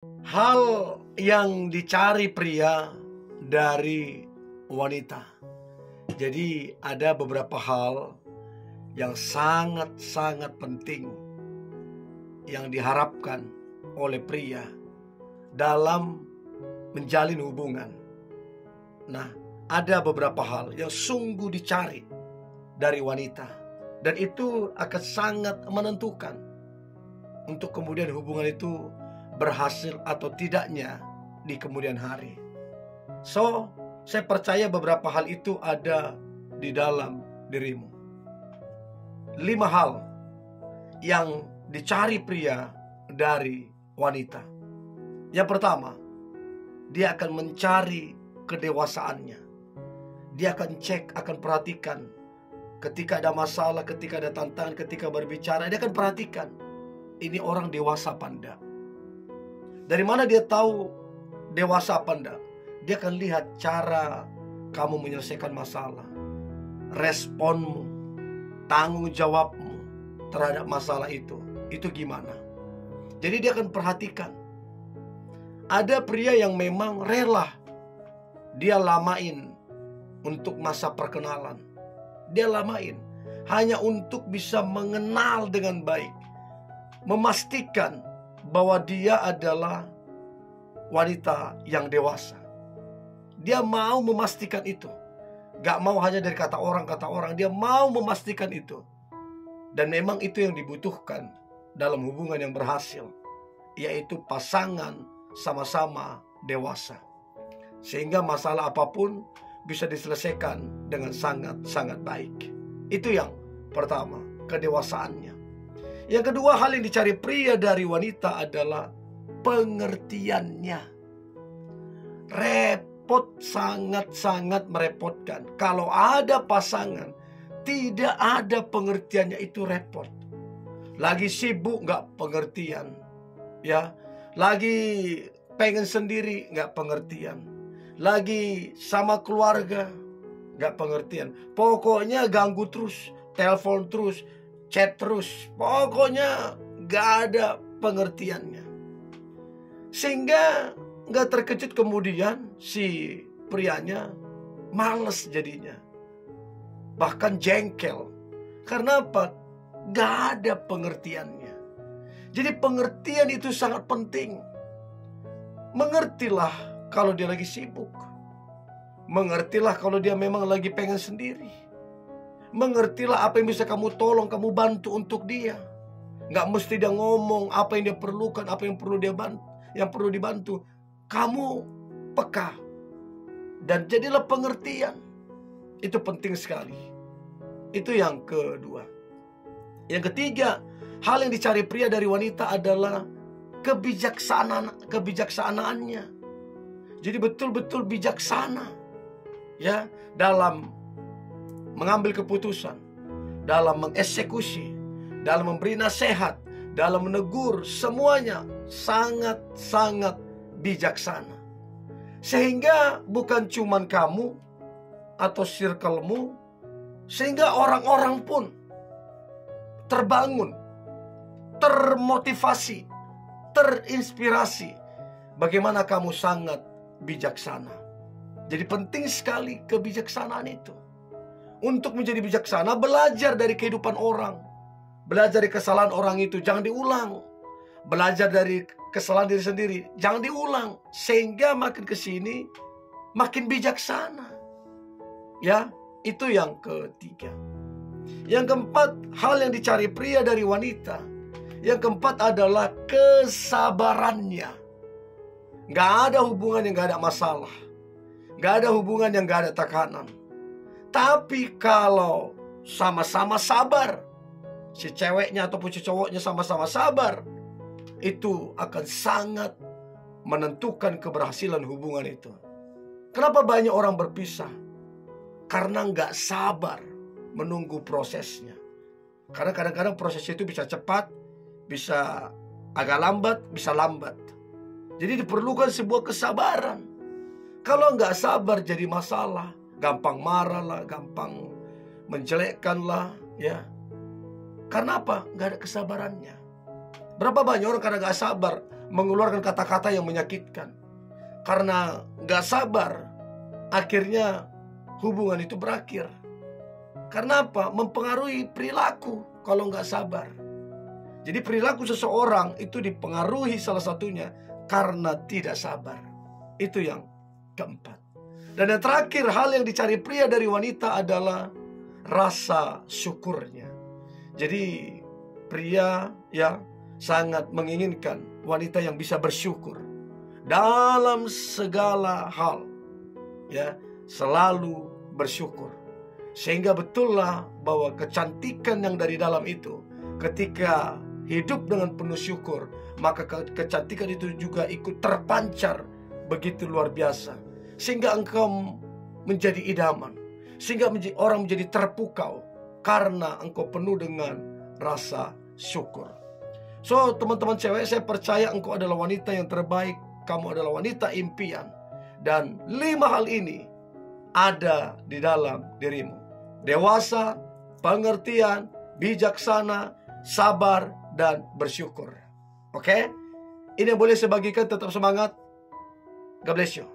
Hal yang dicari pria dari wanita. Jadi ada beberapa hal yang sangat-sangat penting yang diharapkan oleh pria dalam menjalin hubungan. Nah, ada beberapa hal yang sungguh dicari dari wanita, dan itu akan sangat menentukan untuk kemudian hubungan itu berhasil atau tidaknya di kemudian hari. So, saya percaya beberapa hal itu ada di dalam dirimu. 5 hal yang dicari pria dari wanita. Yang pertama, dia akan mencari kedewasaannya. Dia akan cek, akan perhatikan ketika ada masalah, ketika ada tantangan, ketika berbicara. Dia akan perhatikan, ini orang dewasa apa enggak. Dari mana dia tahu dewasa apa enggak? Dia akan lihat cara kamu menyelesaikan masalah, responmu, tanggung jawabmu terhadap masalah itu gimana. Jadi dia akan perhatikan. Ada pria yang memang rela dia lamain untuk masa perkenalan. Dia lamain hanya untuk bisa mengenal dengan baik, memastikan bahwa dia adalah wanita yang dewasa. Dia mau memastikan itu. Gak mau hanya dari kata orang, dia mau memastikan itu. Dan memang itu yang dibutuhkan dalam hubungan yang berhasil, yaitu pasangan sama-sama dewasa, sehingga masalah apapun bisa diselesaikan dengan sangat-sangat baik. Itu yang pertama, kedewasaannya. Yang kedua, hal yang dicari pria dari wanita adalah pengertiannya. Repot, sangat-sangat merepotkan. Kalau ada pasangan tidak ada pengertiannya, itu repot. Lagi sibuk gak pengertian, ya. Lagi pengen sendiri gak pengertian. Lagi sama keluarga gak pengertian. Pokoknya ganggu terus, telepon terus, chat terus, pokoknya gak ada pengertiannya. Sehingga gak terkejut kemudian si prianya males jadinya, bahkan jengkel. Karena apa? Gak ada pengertiannya. Jadi pengertian itu sangat penting. Mengertilah kalau dia lagi sibuk. Mengertilah kalau dia memang lagi pengen sendiri. Mengertilah apa yang bisa kamu tolong, kamu bantu untuk dia. Gak mesti dia ngomong apa yang dia perlukan, apa yang perlu dia bantu, yang perlu dibantu. Kamu peka dan jadilah pengertian. Itu penting sekali. Itu yang kedua. Yang ketiga, hal yang dicari pria dari wanita adalah kebijaksanaannya. Jadi betul-betul bijaksana, ya, dalam mengambil keputusan, dalam mengeksekusi, dalam memberi nasihat, dalam menegur, semuanya sangat-sangat bijaksana. Sehingga bukan cuman kamu atau circle-mu, sehingga orang-orang pun terbangun, termotivasi, terinspirasi bagaimana kamu sangat bijaksana. Jadi penting sekali kebijaksanaan itu. Untuk menjadi bijaksana, belajar dari kehidupan orang, belajar dari kesalahan orang itu, jangan diulang. Belajar dari kesalahan diri sendiri, jangan diulang. Sehingga makin kesini makin bijaksana. Ya, itu yang ketiga. Yang keempat, hal yang dicari pria dari wanita. Yang keempat adalah kesabarannya. Gak ada hubungan yang gak ada masalah. Gak ada hubungan yang gak ada tekanan. Tapi kalau sama-sama sabar, si ceweknya ataupun si cowoknya sama-sama sabar, itu akan sangat menentukan keberhasilan hubungan itu. Kenapa banyak orang berpisah? Karena gak sabar menunggu prosesnya. Karena kadang-kadang proses itu bisa cepat, bisa agak lambat, bisa lambat. Jadi diperlukan sebuah kesabaran. Kalau nggak sabar jadi masalah. Gampang marah lah, gampang menjelekkan lah, ya. Karena apa? Nggak ada kesabarannya. Berapa banyak orang karena nggak sabar mengeluarkan kata-kata yang menyakitkan. Karena gak sabar, akhirnya hubungan itu berakhir. Karena apa? Mempengaruhi perilaku kalau gak sabar. Jadi perilaku seseorang itu dipengaruhi salah satunya karena tidak sabar. Itu yang keempat. Dan yang terakhir, hal yang dicari pria dari wanita adalah rasa syukurnya. Jadi pria ya sangat menginginkan wanita yang bisa bersyukur dalam segala hal, ya, selalu bersyukur. Sehingga betullah bahwa kecantikan yang dari dalam itu, ketika hidup dengan penuh syukur, maka kecantikan itu juga ikut terpancar begitu luar biasa, sehingga engkau menjadi idaman, sehingga orang menjadi terpukau karena engkau penuh dengan rasa syukur. So teman-teman cewek, saya percaya engkau adalah wanita yang terbaik. Kamu adalah wanita impian. Dan 5 hal ini ada di dalam dirimu: dewasa, pengertian, bijaksana, sabar, dan bersyukur. Oke? Ini yang boleh saya bagikan. Tetap semangat. God bless you.